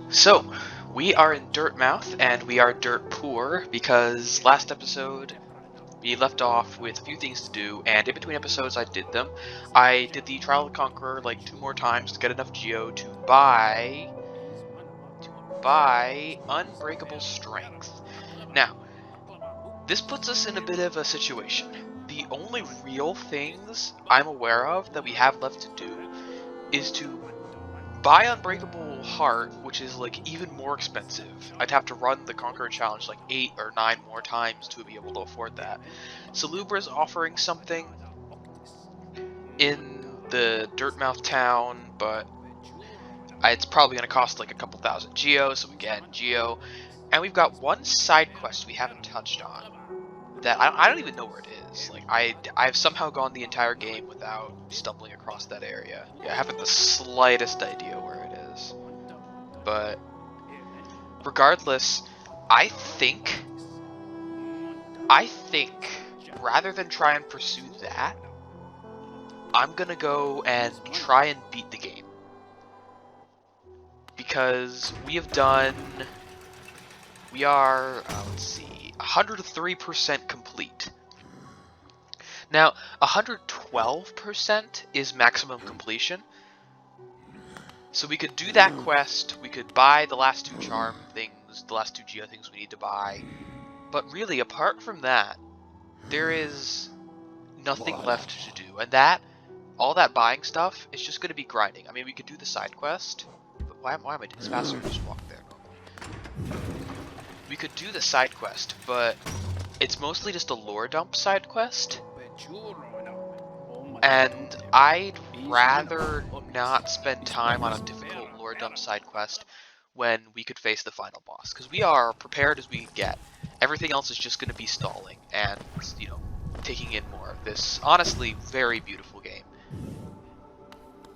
So, we are in Dirtmouth, and we are dirt poor because last episode we left off with a few things to do, and in between episodes I did them. I did the Trial of the Conqueror like 2 more times to get enough Geo to buy Unbreakable Strength. Now, this puts us in a bit of a situation. The only real things I'm aware of that we have left to do is to buy Unbreakable Heart, which is like even more expensive. I'd have to run the Conqueror Challenge like 8 or 9 more times to be able to afford that. Salubra's offering something in the Dirtmouth town, but it's probably going to cost like a couple thousand Geo, so again, Geo. And we've got one side quest we haven't touched on that I don't even know where it is. Like, I've somehow gone the entire game without stumbling across that area. Yeah, I haven't the slightest idea where it is. But regardless, I think rather than try and pursue that, I'm gonna go and try and beat the game. Because we are, let's see, 103% complete. Now, 112% is maximum completion. So we could do that quest, we could buy the last 2 charm things, the last 2 Geo things we need to buy. But really, apart from that, there is nothing left to do. And all that buying stuff is just going to be grinding. I mean, we could do the side quest. But why am I doing this faster? Just walk there normally. We could do the side quest, but it's mostly just a lore dump side quest. And I'd rather not spend time on a difficult lore dump side quest when we could face the final boss. Because we are prepared as we get. Everything else is just going to be stalling and, you know, taking in more of this honestly very beautiful game.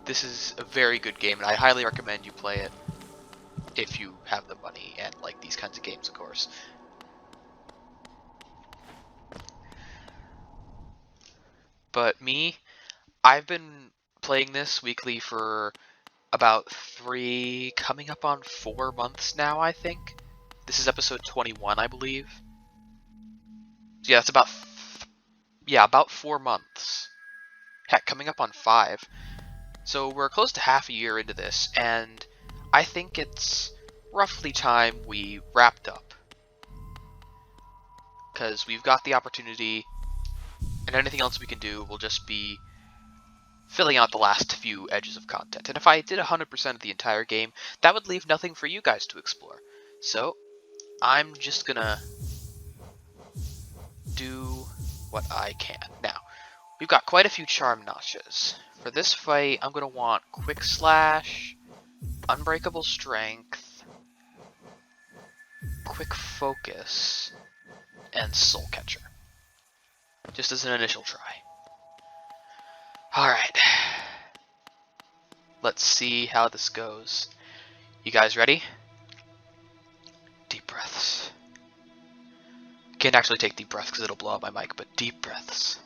This is a very good game, and I highly recommend you play it if you have the money and like these kinds of games, of course. But me, I've been playing this weekly for about 3, coming up on 4 months now, I think. This is episode 21, I believe. So yeah, it's about, about 4 months. Heck, coming up on 5. So we're close to half a year into this, and I think it's roughly time we wrapped up. Because we've got the opportunity, and anything else we can do will just be filling out the last few edges of content. And if I did 100% of the entire game, that would leave nothing for you guys to explore. So, I'm just gonna do what I can. Now, we've got quite a few charm notches. For this fight, I'm gonna want Quick Slash, Unbreakable Strength, Quick Focus, and Soul Catcher. Just as an initial try. Alright. Let's see how this goes. You guys ready? Deep breaths. Can't actually take deep breaths because it'll blow up my mic, but deep breaths.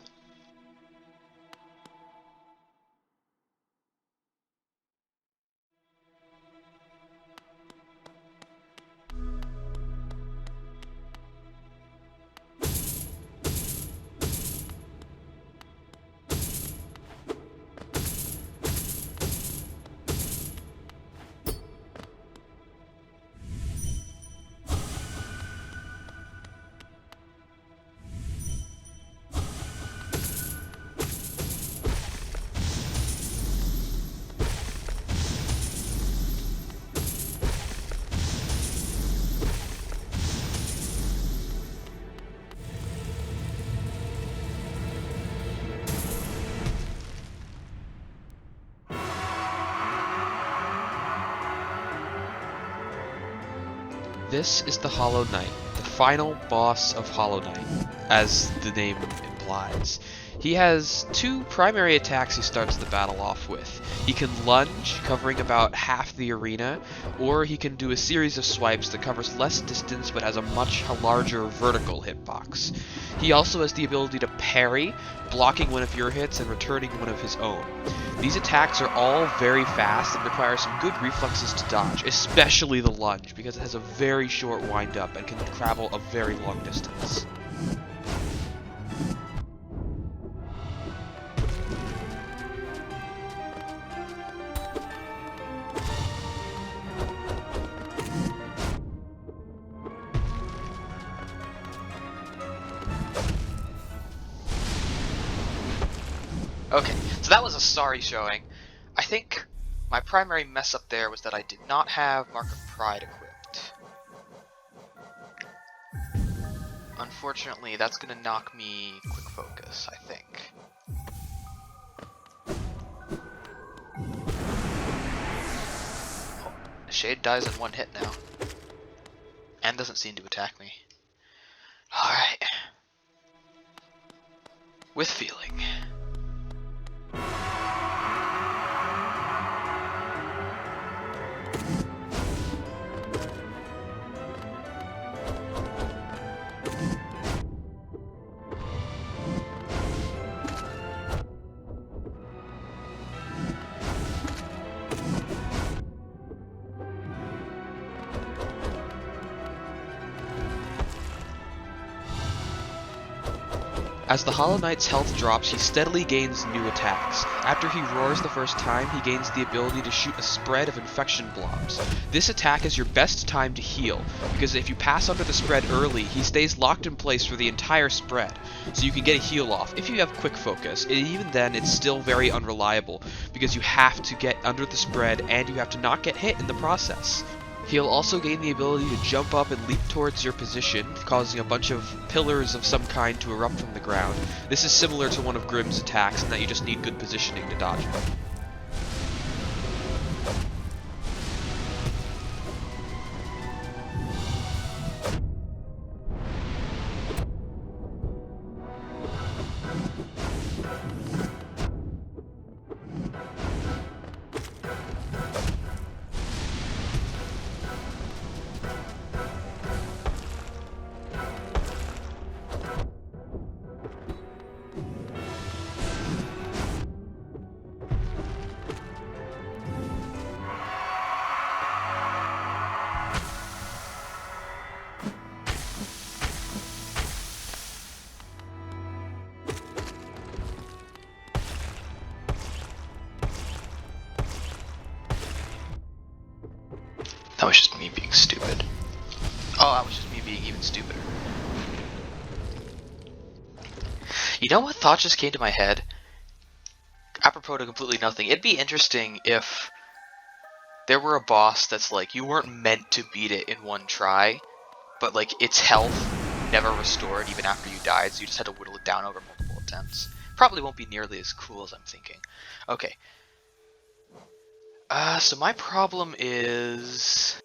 This is the Hollow Knight, the final boss of Hollow Knight, as the name implies. He has two primary attacks he starts the battle off with. He can lunge, covering about half the arena, or he can do a series of swipes that covers less distance but has a much larger vertical hitbox. He also has the ability to parry, blocking one of your hits and returning one of his own. These attacks are all very fast and require some good reflexes to dodge, especially the lunge, because it has a very short wind-up and can travel a very long distance. Okay, so that was a sorry showing. I think my primary mess up there was that I did not have Mark of Pride equipped. Unfortunately, that's gonna knock me quick focus, I think. Oh, Shade dies in one hit now. And doesn't seem to attack me. Alright. With feeling. As the Hollow Knight's health drops, he steadily gains new attacks. After he roars the first time, he gains the ability to shoot a spread of infection blobs. This attack is your best time to heal, because if you pass under the spread early, he stays locked in place for the entire spread, so you can get a heal off if you have quick focus. And even then, it's still very unreliable, because you have to get under the spread and you have to not get hit in the process. He'll also gain the ability to jump up and leap towards your position, causing a bunch of pillars of some kind to erupt from the ground. This is similar to one of Grimm's attacks in that you just need good positioning to dodge it. That was just me being stupid. Oh, that was just me being even stupider. You know what thought just came to my head? Apropos to completely nothing. It'd be interesting if there were a boss that's like, you weren't meant to beat it in one try, but like its health never restored even after you died, so you just had to whittle it down over multiple attempts. Probably won't be nearly as cool as I'm thinking. Okay. So my problem is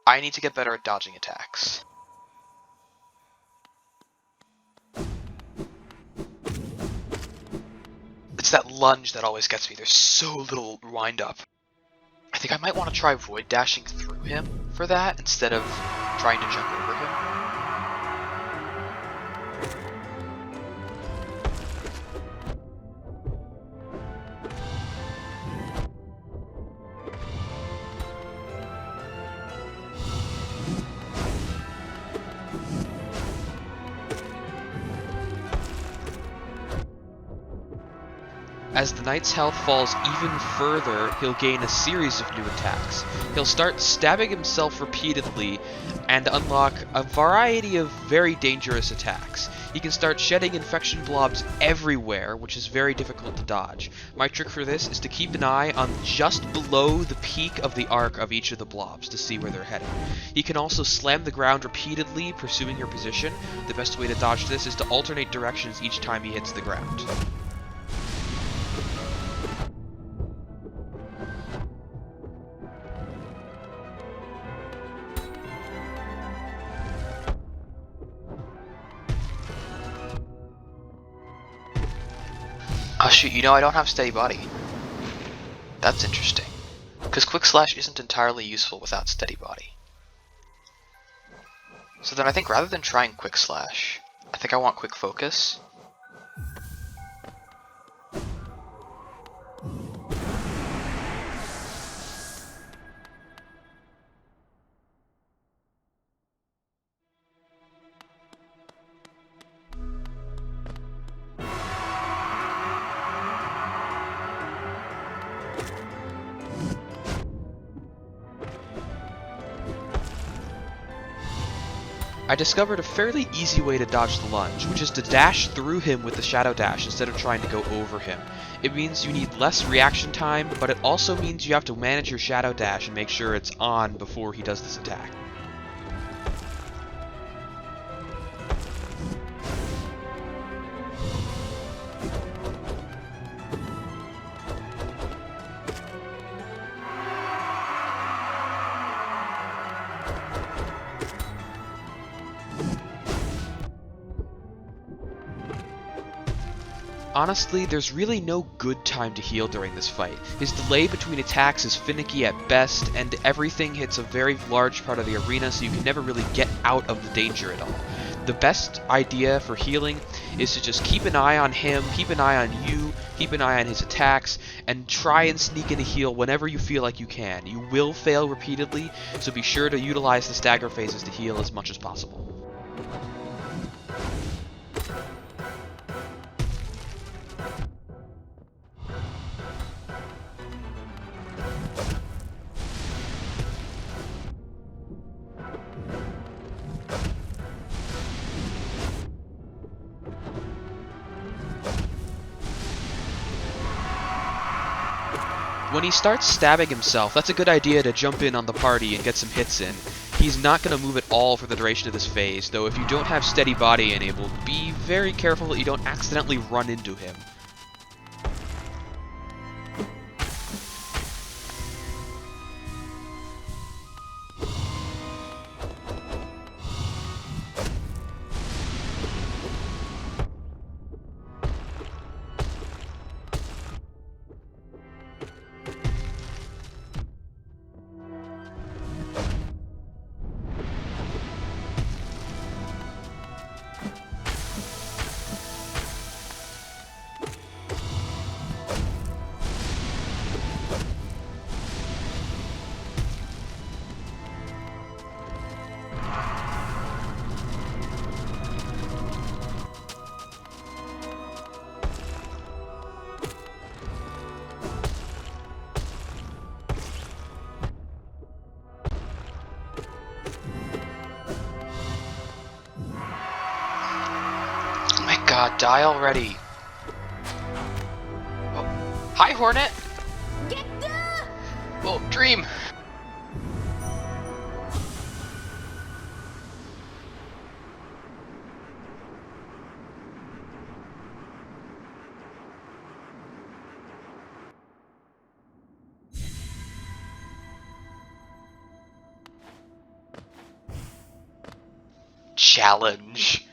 I need to get better at dodging attacks. It's that lunge that always gets me. There's so little wind up. I think I might want to try void dashing through him for that instead of trying to jump over him. As the knight's health falls even further, he'll gain a series of new attacks. He'll start stabbing himself repeatedly and unlock a variety of very dangerous attacks. He can start shedding infection blobs everywhere, which is very difficult to dodge. My trick for this is to keep an eye on just below the peak of the arc of each of the blobs to see where they're headed. He can also slam the ground repeatedly, pursuing your position. The best way to dodge this is to alternate directions each time he hits the ground. shoot, you know, I don't have steady body. That's interesting. Because Quick Slash isn't entirely useful without steady body. So then I think rather than trying Quick Slash, I think I want Quick Focus. I discovered a fairly easy way to dodge the lunge, which is to dash through him with the Shadow Dash instead of trying to go over him. It means you need less reaction time, but it also means you have to manage your Shadow Dash and make sure it's on before he does this attack. Honestly, there's really no good time to heal during this fight. His delay between attacks is finicky at best, and everything hits a very large part of the arena, so you can never really get out of the danger at all. The best idea for healing is to just keep an eye on him, keep an eye on you, keep an eye on his attacks, and try and sneak in a heal whenever you feel like you can. You will fail repeatedly, so be sure to utilize the stagger phases to heal as much as possible. When he starts stabbing himself, that's a good idea to jump in on the party and get some hits in. He's not going to move at all for the duration of this phase, though if you don't have steady body enabled, be very careful that you don't accidentally run into him. God, die already. Oh. Hi, Hornet! Oh, Dream! Challenge.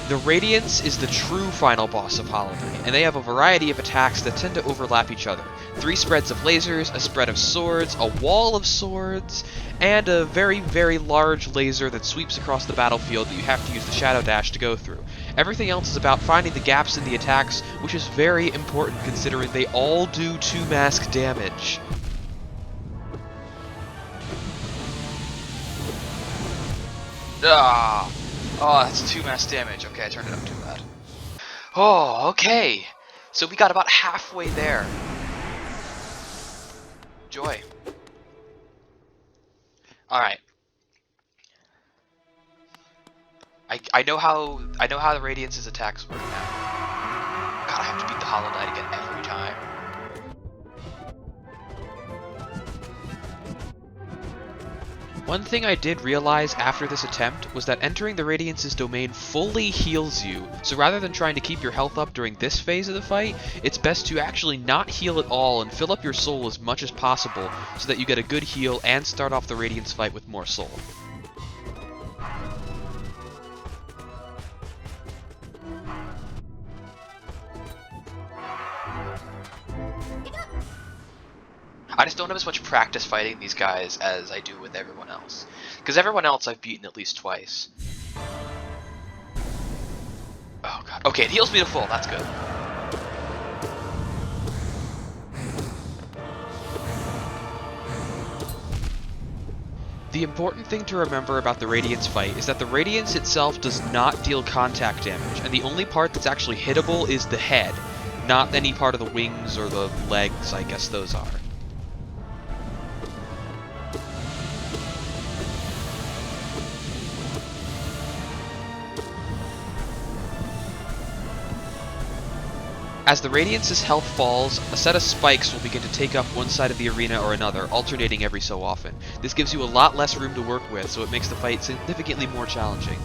The Radiance is the true final boss of Hollow Knight, and they have a variety of attacks that tend to overlap each other. 3 spreads of lasers, a spread of swords, a wall of swords, and a very, very large laser that sweeps across the battlefield that you have to use the Shadow Dash to go through. Everything else is about finding the gaps in the attacks, which is very important considering they all do 2 mask damage. Ah! Oh, that's 2 mass damage. Okay, I turned it up too bad. Oh, okay. So we got about halfway there. Joy. Alright. I know how the Radiance's attacks work now. God, I have to beat the Hollow Knight again every time. One thing I did realize after this attempt was that entering the Radiance's domain fully heals you, so rather than trying to keep your health up during this phase of the fight, it's best to actually not heal at all and fill up your soul as much as possible so that you get a good heal and start off the Radiance fight with more soul. I just don't have as much practice fighting these guys as I do with everyone else. Because everyone else I've beaten at least twice. Oh god. Okay, it heals me to full. That's good. The important thing to remember about the Radiance fight is that the Radiance itself does not deal contact damage, and the only part that's actually hittable is the head, not any part of the wings or the legs, I guess those are. As the Radiance's health falls, a set of spikes will begin to take up one side of the arena or another, alternating every so often. This gives you a lot less room to work with, so it makes the fight significantly more challenging.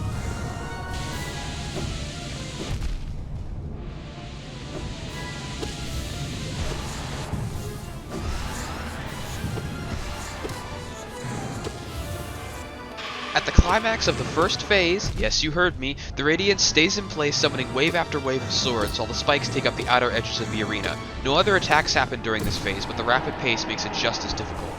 At the climax of the first phase, yes you heard me, the Radiance stays in place summoning wave after wave of swords while the spikes take up the outer edges of the arena. No other attacks happen during this phase, but the rapid pace makes it just as difficult.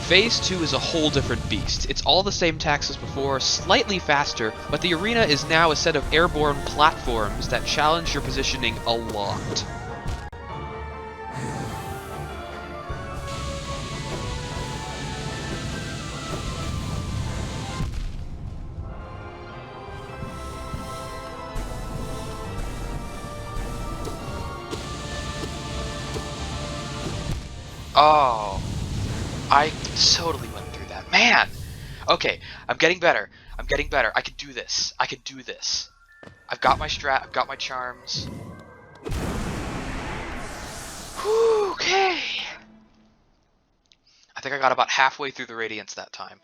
Phase 2 is a whole different beast. It's all the same attacks as before, slightly faster, but the arena is now a set of airborne platforms that challenge your positioning a lot. Oh. I totally went through that. Man! Okay, I'm getting better. I'm getting better. I can do this. I can do this. I've got my strat. I've got my charms. Whew, okay. I think I got about halfway through the Radiance that time.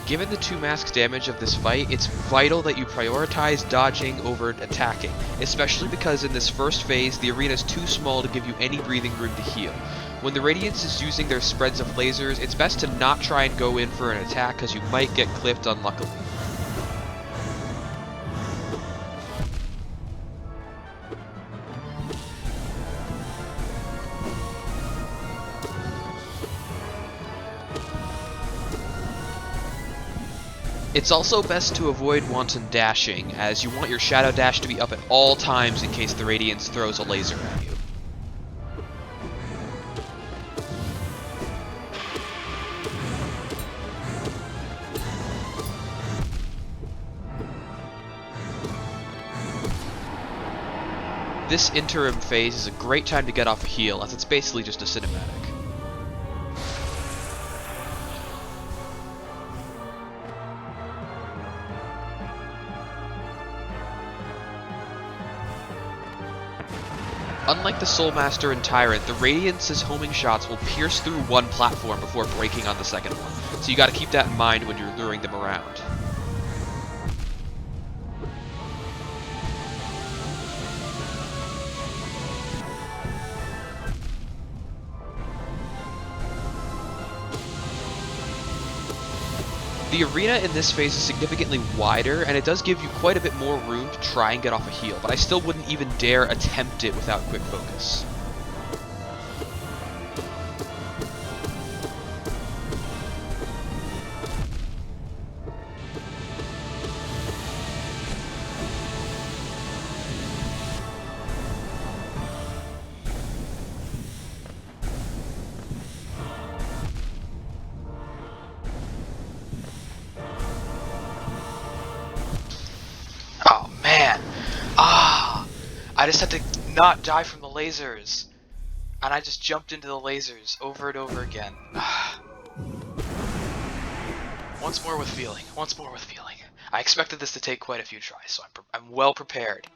Given the 2 mask damage of this fight, it's vital that you prioritize dodging over attacking, especially because in this first phase, the arena is too small to give you any breathing room to heal. When the Radiance is using their spreads of lasers, it's best to not try and go in for an attack because you might get clipped unluckily. It's also best to avoid wanton dashing, as you want your shadow dash to be up at all times in case the Radiance throws a laser at you. This interim phase is a great time to get off a heal, as it's basically just a cinematic. Unlike the Soulmaster and Tyrant, the Radiance's homing shots will pierce through one platform before breaking on the second one, so you gotta keep that in mind when you're luring them around. The arena in this phase is significantly wider, and it does give you quite a bit more room to try and get off a heal, but I still wouldn't even dare attempt it without quick focus. Oh man. I just had to not die from the lasers. And I just jumped into the lasers over and over again. Once more with feeling. Once more with feeling. I expected this to take quite a few tries, so I'm well prepared.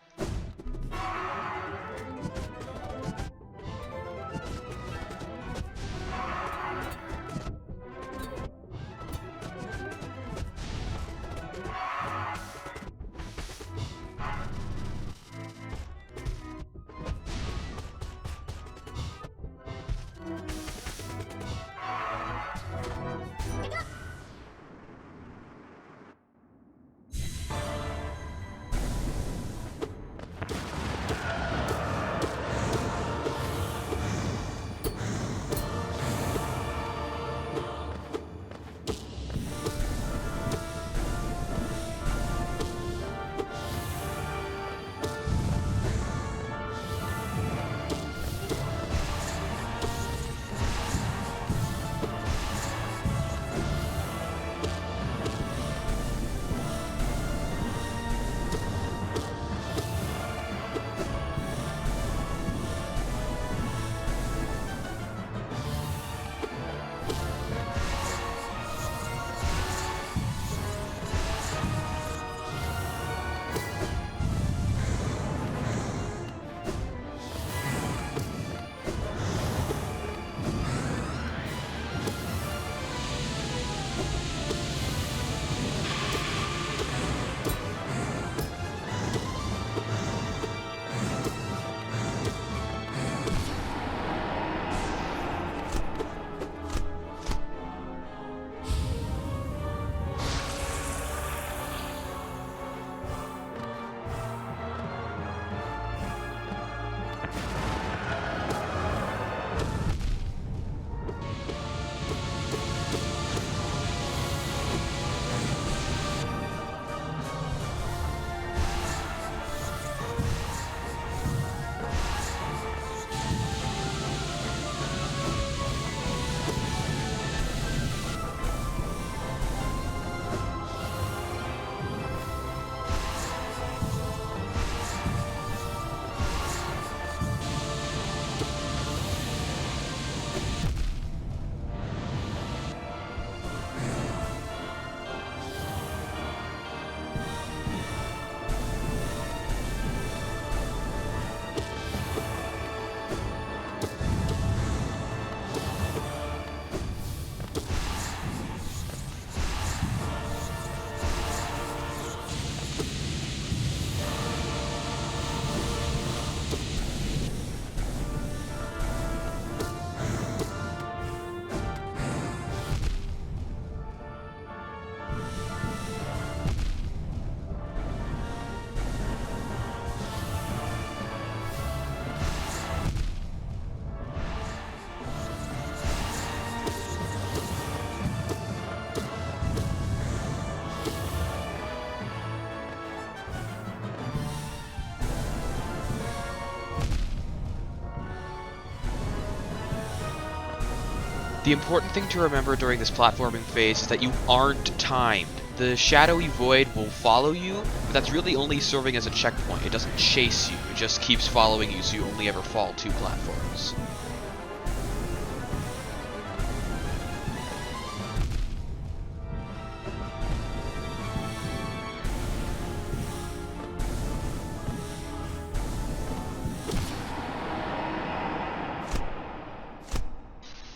The important thing to remember during this platforming phase is that you aren't timed. The shadowy void will follow you, but that's really only serving as a checkpoint. It doesn't chase you, it just keeps following you so you only ever fall 2 platforms.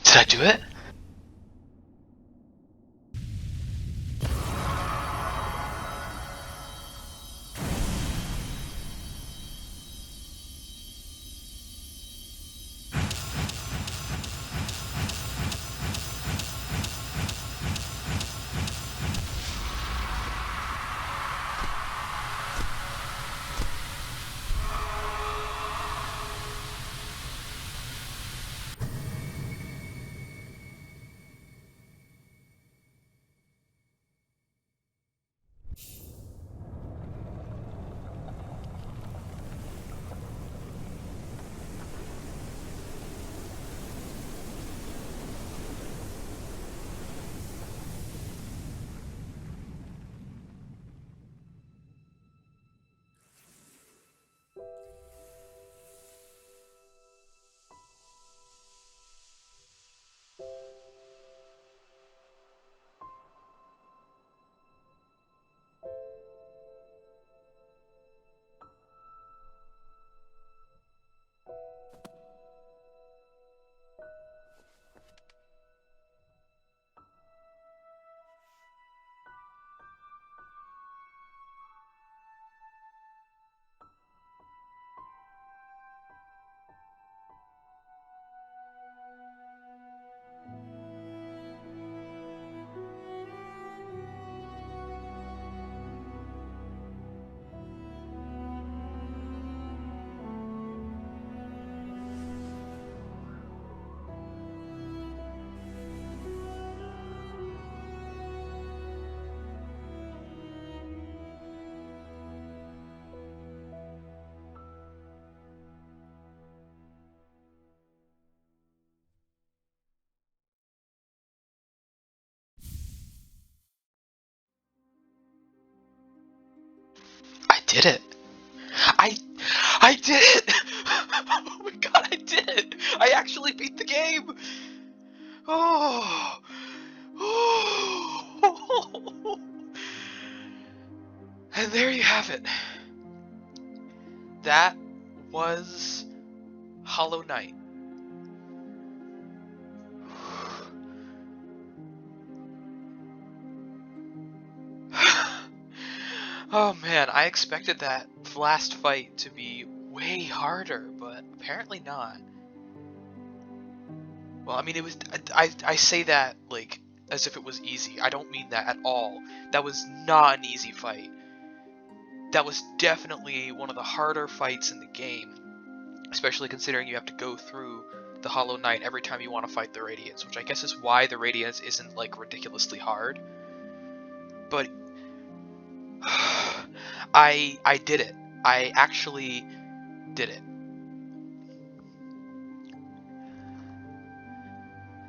Did I do it? did it. I did it! Oh my god, I did it! I actually beat the game! Oh! Oh! And there you have it. That was Hollow Knight. Oh man, I expected that last fight to be way harder, but apparently not. Well, I mean, it was. I say that like as if it was easy. I don't mean that at all. That was not an easy fight. That was definitely one of the harder fights in the game, especially considering you have to go through the Hollow Knight every time you want to fight the Radiance, which I guess is why the Radiance isn't like ridiculously hard. But I did it. I actually did it.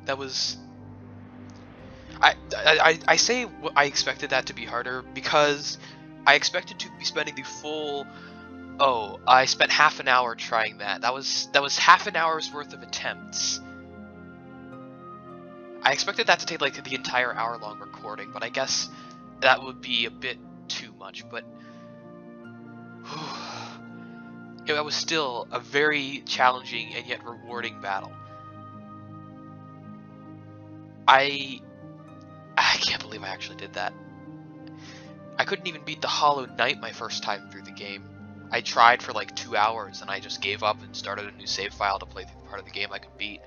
That was I say I expected that to be harder because I expected to be spending the full. Oh, I spent half an hour trying that. That was half an hour's worth of attempts. I expected that to take like the entire hour-long recording, but I guess that would be a bit too much. But it was still a very challenging and yet rewarding battle. I can't believe I actually did that. I couldn't even beat the Hollow Knight my first time through the game. I tried for like 2 hours and I just gave up and started a new save file to play through the part of the game I could beat.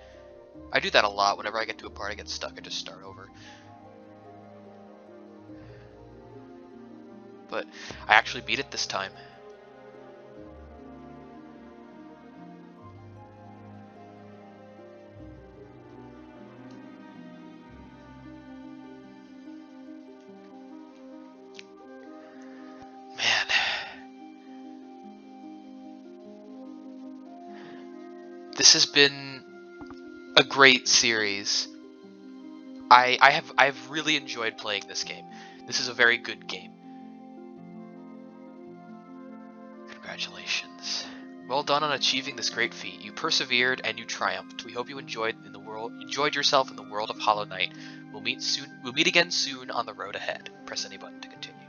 I do that a lot. Whenever I get to a part I get stuck, I just start over. But I actually beat it this time. This has been a great series. I've really enjoyed playing this game. This is a very good game. Congratulations. Well done on achieving this great feat. You persevered and you triumphed. We hope you enjoyed yourself in the world of Hollow Knight. We'll meet again soon on the road ahead. Press any button to continue.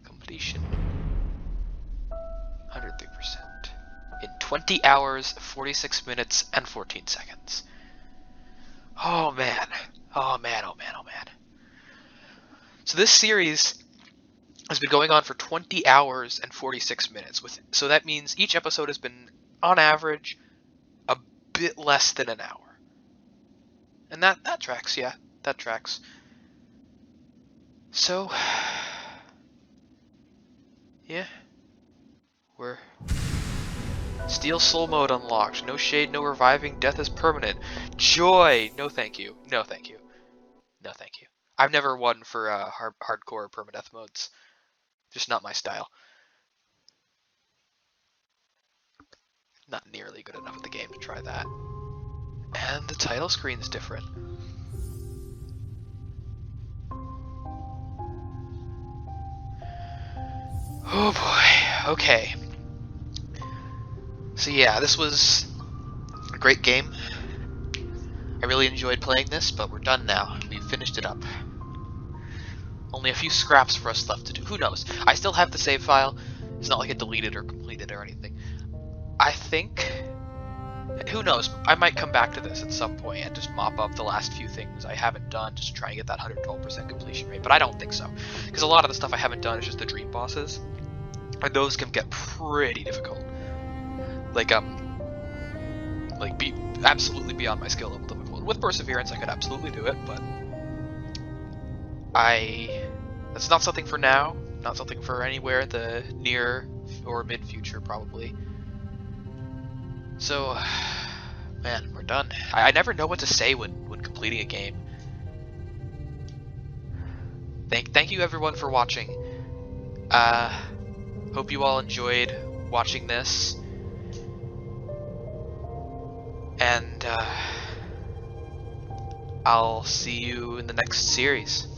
Completion. 103%. In 20 hours, 46 minutes, and 14 seconds. Oh man. Oh man, oh man, oh man. So this series has been going on for 20 hours and 46 minutes. So that means each episode has been, on average, a bit less than an hour. And that tracks, yeah. That tracks. So, yeah. We're... Steel Soul Mode unlocked. No shade, no reviving. Death is permanent. Joy! No thank you. No thank you. No thank you. I've never won for hardcore permadeath modes. Just not my style. Not nearly good enough at the game to try that. And the title screen's different. Oh boy. Okay. So yeah, this was a great game. I really enjoyed playing this, but we're done now. We've finished it up. Only a few scraps for us left to do. Who knows? I still have the save file. It's not like it deleted or completed or anything. I think... Who knows? I might come back to this at some point and just mop up the last few things I haven't done just to try and get that 112% completion rate, but I don't think so. Because a lot of the stuff I haven't done is just the dream bosses. And those can get pretty difficult. Like, be absolutely beyond my skill level difficult. With perseverance, I could absolutely do it, but that's not something for now. Not something for anywhere in the near or mid future, probably. So, man, we're done. I never know what to say when completing a game. Thank you everyone for watching. Hope you all enjoyed watching this. And I'll see you in the next series.